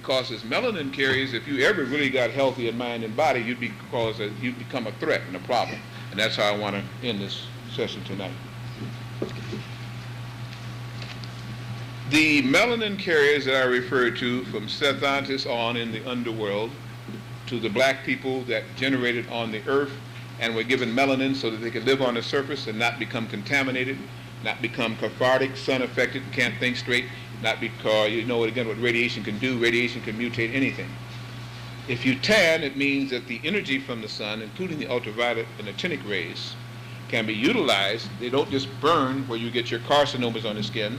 because as melanin carriers, if you ever really got healthy in mind and body, you'd become a threat and a problem. And that's how I want to end this session tonight. The melanin carriers that I referred to, from Sethantis on in the underworld to the black people that generated on the earth and were given melanin so that they could live on the surface and not become contaminated, not become cathartic, sun affected, can't think straight, not because, you know again what radiation can do. Radiation can mutate anything. If you tan, it means that the energy from the sun, including the ultraviolet and actinic rays, can be utilized. They don't just burn where you get your carcinomas on the skin,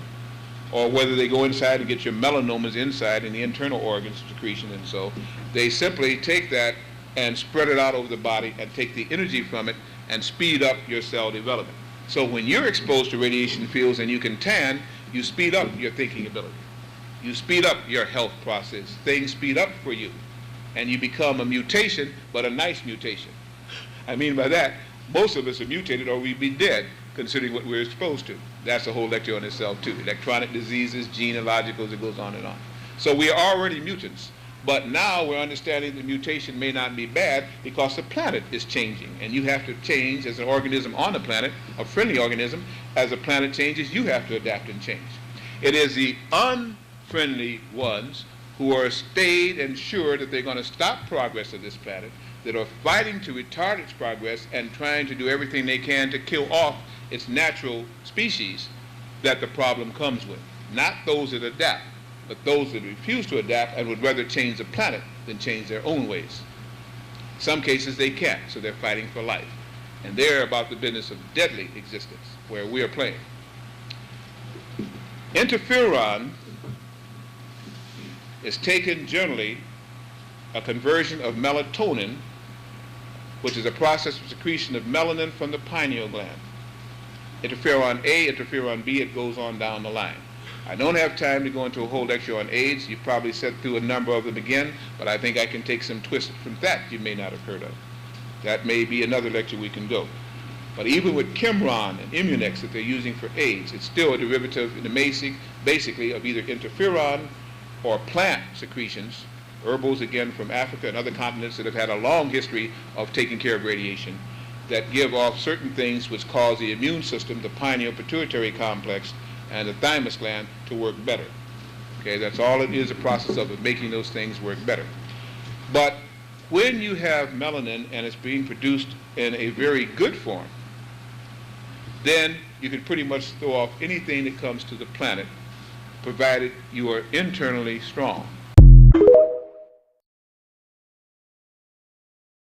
or whether they go inside and get your melanomas inside in the internal organs, secretion, and so. They simply take that and spread it out over the body and take the energy from it and speed up your cell development. So when you're exposed to radiation fields and you can tan, you speed up your thinking ability. You speed up your health process. Things speed up for you. And you become a mutation, but a nice mutation. I mean by that, most of us are mutated or we'd be dead, considering what we're exposed to. That's a whole lecture on itself too. Electronic diseases, genealogicals, it goes on and on. So we are already mutants. But now we're understanding the mutation may not be bad because the planet is changing. And you have to change as an organism on the planet, a friendly organism. As the planet changes, you have to adapt and change. It is the unfriendly ones who are stayed and sure that they're going to stop progress of this planet, that are fighting to retard its progress and trying to do everything they can to kill off its natural species, that the problem comes with. Not those that adapt, but those that refuse to adapt and would rather change the planet than change their own ways. In some cases they can't, so they're fighting for life. And they're about the business of deadly existence, where we are playing. Interferon is taken generally a conversion of melatonin, which is a process of secretion of melanin from the pineal gland. Interferon A, interferon B, it goes on down the line. I don't have time to go into a whole lecture on AIDS. You've probably sat through a number of them again, but I think I can take some twists from that you may not have heard of. That may be another lecture we can go. But even with Kimron and Immunex that they're using for AIDS, it's still a derivative in the basically of either interferon or plant secretions, herbals again from Africa and other continents that have had a long history of taking care of radiation, that give off certain things which cause the immune system, the pineal pituitary complex, and the thymus gland to work better. Okay, that's all it is, a process of making those things work better. But when you have melanin and it's being produced in a very good form, then you can pretty much throw off anything that comes to the planet, provided you are internally strong.